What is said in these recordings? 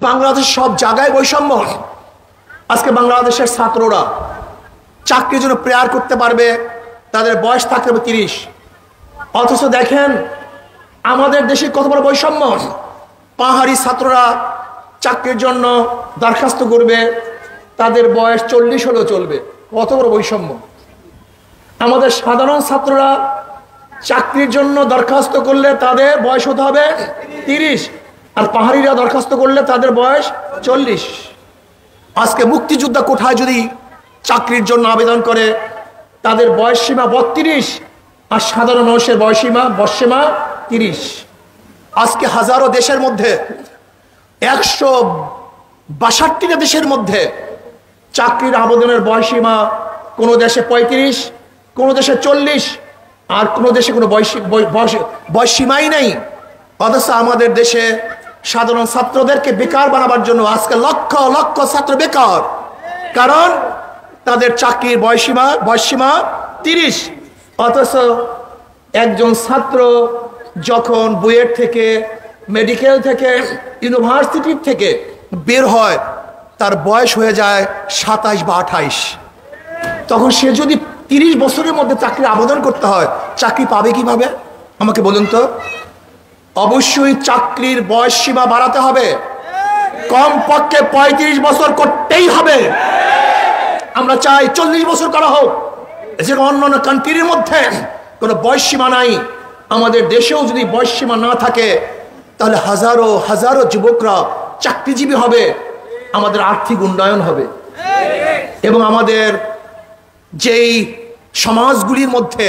বাংলাদেশ সব জায়গায় বৈষম্য। আজকে বাংলাদেশের ছাত্ররা চাকরির জন্য প্রেয়ার করতে পারবে, তাদের বয়স থাকতে হবে 30। অথচ দেখেন আমাদের দেশে কত বড় বৈষম্য। পাহাড়ি ছাত্ররা চাকরির জন্য দরখাস্ত করবে, তাদের বয়স 40 হলেও চলবে। কত বড় বৈষম্য। আমাদের সাধারণ ছাত্ররা চাকরির জন্য দরখাস্ত করলে তাদের বয়স হতে হবে 30, আর পাহাড়িরা দরখাস্ত করলে তাদের বয়স 40। আজকে মুক্তিযোদ্ধা কোঠায় যদি চাকরির জন্য আবেদন করে তাদের বয়স সীমা 32, আর সাধারণ মানুষের বয়সসীমা 30। আজকে হাজারো দেশের মধ্যে 162টা দেশের মধ্যে চাকরির আবেদনের বয়সসীমা কোনো দেশে 35, কোনো দেশে 40, আর কোনো দেশে কোনো বয়সসীমাই নেই। অথচ আমাদের দেশে সাধারণ ছাত্রদেরকে বেকার বানাবার জন্য আজকে লক্ষ লক্ষ ছাত্র বেকার, কারণ তাদের চাকরির বয়সসীমা 30। অথচ একজন ছাত্র যখন বুয়েট থেকে, মেডিকেল থেকে, ইউনিভার্সিটির থেকে বের হয় তার বয়স হয়ে যায় 27 বা 28। তখন সে যদি 30 বছরের মধ্যে চাকরির আবেদন করতে হয়, চাকরি পাবে কিভাবে আমাকে বলুন তো? অবশ্যই চাকরির বয়সসীমা বাড়াতে হবে, কমপক্ষে 35 বছর করতেই হবে। আমরা চাই 40 বছর করা হোক, যেরকম অন্যান্য কান্ট্রির মধ্যে কোনো বয়সসীমা নাই। আমাদের দেশেও যদি বয়সসীমা না থাকে তাহলে হাজারো হাজারো যুবকরা চাকরিজীবী হবে, আমাদের আর্থিক উন্নয়ন হবে। এবং আমাদের যেই সমাজগুলির মধ্যে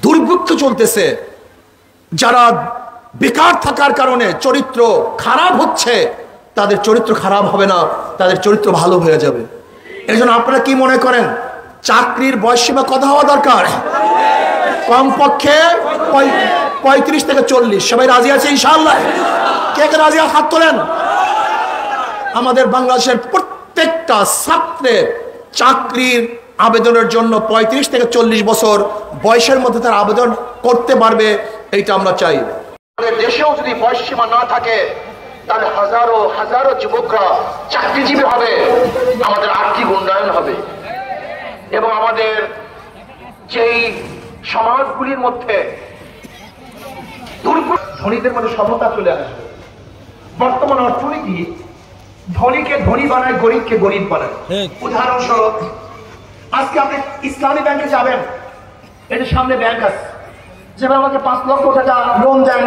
দুর্ভিক্ষ চলতেছে, যারা বেকার থাকার কারণে চরিত্র খারাপ হচ্ছে, তাদের চরিত্র খারাপ হবে না, তাদের চরিত্র ভালো হয়ে যাবে। এই জন্য আপনারা কি মনে করেন চাকরির বয়সসীমা কত হওয়া দরকার? কমপক্ষে 35 থেকে 40। সবাই রাজি আছে ইনশাআল্লাহ? কে কে রাজি? হাত তোলেন। আমাদের বাংলাদেশের প্রত্যেকটা ছাত্রের চাকরির আবেদনের জন্য 35 থেকে 40 বছর বয়সের মধ্যে তারা আবেদন করতে পারবে, এইটা আমরা চাই। আমাদের দেশেও যদি বয়সসীমা না থাকে তাহলে হাজারো হাজারো যুবকরা চাকরিজীবী হবে, আমাদের আর্থিক উন্নয়ন হবে। এবং আমাদের যেই সমাজগুলির মধ্যে ধনীদের মধ্যে সমতা চলে আসবে। বর্তমান অর্থনীতি ধনীকে ধনী বানায়, গরিবকে গরিব বানায়। উদাহরণস্বরূপ আজকে আপনি ইসলামী ব্যাংকে যাবেন, এটার সামনে ব্যাংক আছে, যেভাবে আমাকে 5 লক্ষ টাকা লোন দেন,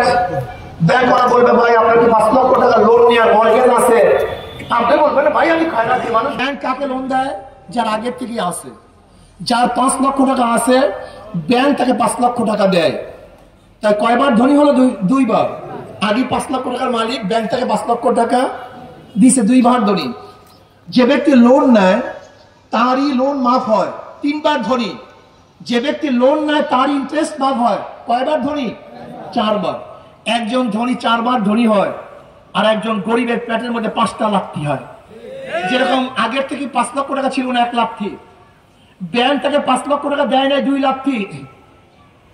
ব্যাংকওয়ালা বলবে ভাই আপনার কি 5 লক্ষ টাকা লোন নেওয়ার মর্গেজ আছে? আপনি বলবেন ভাই আমি খয়রাতি মানুষ। ব্যাংক কাকে লোন দেয়? যার আগের থেকে আছে। যার 5 লক্ষ টাকা আছে ব্যাংক তাকে 5 লক্ষ টাকা দেয়। তাই কয়বার ধনী হলো? 2 বার। আগে 5 লক্ষ টাকার মালিক, ব্যাংক তাকে 5 লক্ষ টাকা দিছে, 2 বার ধনী। যে ব্যক্তি লোন নেয় তারই লোন মাফ হয়, 3 বার ধনী। যে ব্যক্তি লোন নেয় তার ইন্টারেস্ট মাফ হয়, কয়বার ধনী? 4 বার। একজন ধনী 4 বার ধনী হয়, আর একজন গরিবের পেটের মধ্যে 5টা লাথি হয়। যেরকম আগের থেকে 5 লক্ষ টাকা ছিল না 1 লাথি, ব্যাংক তাকে 5 লক্ষ টাকা দেয় নাই 2 লাথি,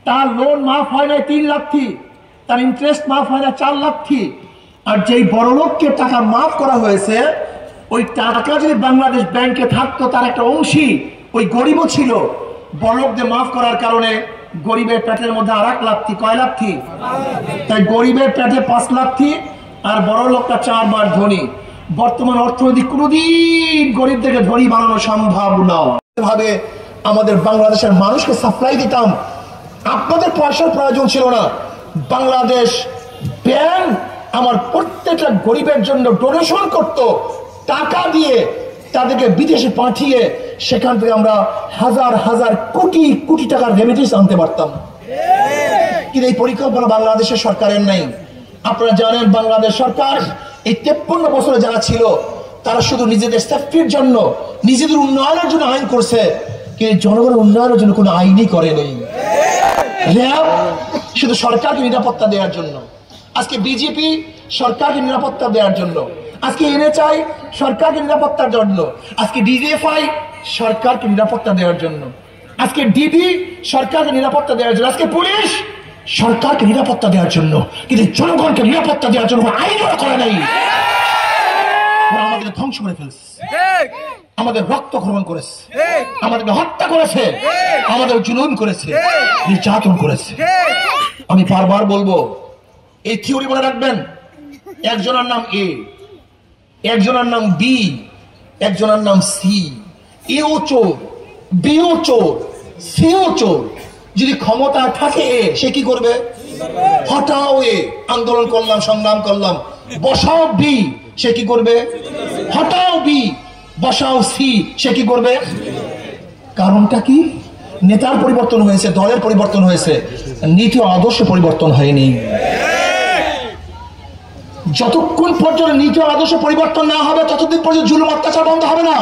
তার লোন মাফ হয় নাই 3 লাথি, তার ইন্টারেস্ট মাফ হয় না 4 লাথি। আর যেই বড় লোককে টাকা মাফ করা হয়েছে, ওই টাকা যদি বাংলাদেশ ব্যাংকে থাকতো তার একটা অংশী ওই গরিবও ছিল। বড় লোকদের মাফ করার কারণে গরিবের পেটের মধ্যে আর 1 লাথি। কয় লাথি? তাই গরিবের পেটে 5 লাথি, আর বড় লোকটা 4 বার ধনী। বর্তমান অর্থনৈতিক কোনোদিন গরিবদেরকে ধনী বানানো সম্ভব না। ভাবে আমাদের বাংলাদেশের মানুষকে সাপ্লাই দিতাম, আপনাদের পয়সার প্রয়োজন ছিল না। বাংলাদেশ ব্যাংক আমার প্রত্যেকটা গরিবের জন্য ডোনেশন করত, টাকা দিয়ে তাদেরকে বিদেশে পাঠিয়ে সেখান থেকে আমরা হাজার হাজার কোটি কোটি টাকার রেমিটেন্স আনতে পারতাম। কিন্তু এই পরিকল্পনা বাংলাদেশের সরকারের নেই। আপনারা জানেন বাংলাদেশ সরকার এই 53 বছরে যারা ছিল তারা শুধু নিজেদের সেফটির জন্য, নিজেদের উন্নয়নের জন্য আইন করছে, কিন্তু জনগণের উন্নয়নের জন্য কোনো আইনই করে নেই। র্যাব শুধু সরকারকে নিরাপত্তা দেওয়ার জন্য, আজকে বিজেপি সরকারকে নিরাপত্তা দেওয়ার জন্য, আজকে এনএচআই সরকারকে নিরাপত্তার জন্য, আজকে ডিজিএফআই সরকারকে নিরাপত্তা দেওয়ার জন্য, আজকে ডিবি সরকারকে নিরাপত্তা দেওয়ার জন্য, আজকে পুলিশ সরকারকে নিরাপত্তা দেওয়ার জন্য, কিন্তু জনগণকে নিরাপত্তা দেওয়ার জন্য আইন ওরা করে নাই। ওরা আমাদের ধ্বংস করে ফেলছে, আমাদের রক্ত গ্রহণ করেছে, আমাদেরকে হত্যা করেছে, আমাদের জুলুম করেছে, নির্যাতন করেছে। আমি বারবার বলবো, এই থিওরি মনে রাখবেন, একজনের নাম এ, একজনের নাম বি, একজনের নাম সি। এও চোর, বিও চোর, সিও চোর। যদি ক্ষমতা থাকে এ, সে কি করবে? হটাও এ, আন্দোলন করলাম, সংগ্রাম করলাম, বসাও বি, সে কি করবে? হটাও বি, বসাও সি, সে কি করবে? কারণটা কি? নেতার পরিবর্তন হয়েছে, দলের পরিবর্তন হয়েছে, নীতি ও আদর্শ পরিবর্তন হয়নি। যতক্ষণ পর্যন্ত নীতি ও আদর্শ পরিবর্তন না হবে, ততদিন পর্যন্ত জুলুম অত্যাচার বন্ধ হবে না।